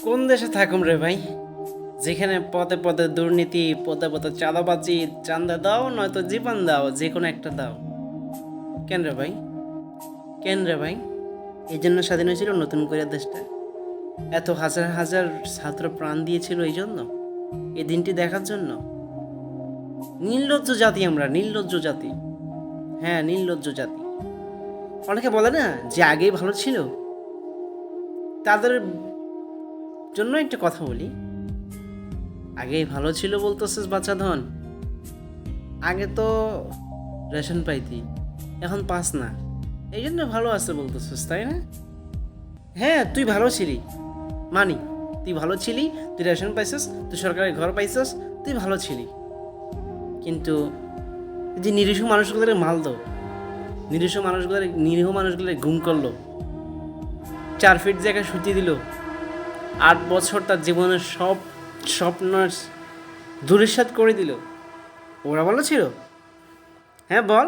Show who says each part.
Speaker 1: কোন দেশে থাকুম রে ভাই, যেখানে পদে পদে দুর্নীতি, পদে পদে চাঁদাবাজি, চান্দা দাও নয়তো জীবন দাও, যে কোনো একটা দাও। কেন রে ভাই, কেন রে ভাই? এই জন্য স্বাধীন হয়েছিল নতুন করে দেশটা? এত হাজার হাজার ছাত্র প্রাণ দিয়েছিল এই জন্য, এই দিনটি দেখার জন্য? নির্লজ্জ জাতি আমরা, নির্লজ্জ জাতি। হ্যাঁ, নির্লজ্জ জাতি। অনেকে বলে না যে আগেই ভালো ছিল, তাদের জন্য একটা কথা বলি। আগেই ভালো ছিল বলতেছিস বাচ্চা ধন? আগে তো রেশন পাইতি, এখন পাস না, এই জন্য ভালো আছে বলতেছিস, তাই না? হ্যাঁ, তুই ভালো ছিলি, মানি। তুই ভালো ছিলি, তুই রেশন পাইছিস, তুই সরকারি ঘর পাইছিস, তুই ভালো ছিলি। কিন্তু এই যে নিরীহ মানুষগুলোর মাল দো, নিরীহ মানুষগুলোর গুম করলো, 4 ফিট জায়গায় শুতে দিল, 8 বছর তার জীবনের সব স্বপ্ন ধূলিসাৎ করে দিল, ওরা ভালো ছিল? হ্যাঁ বল।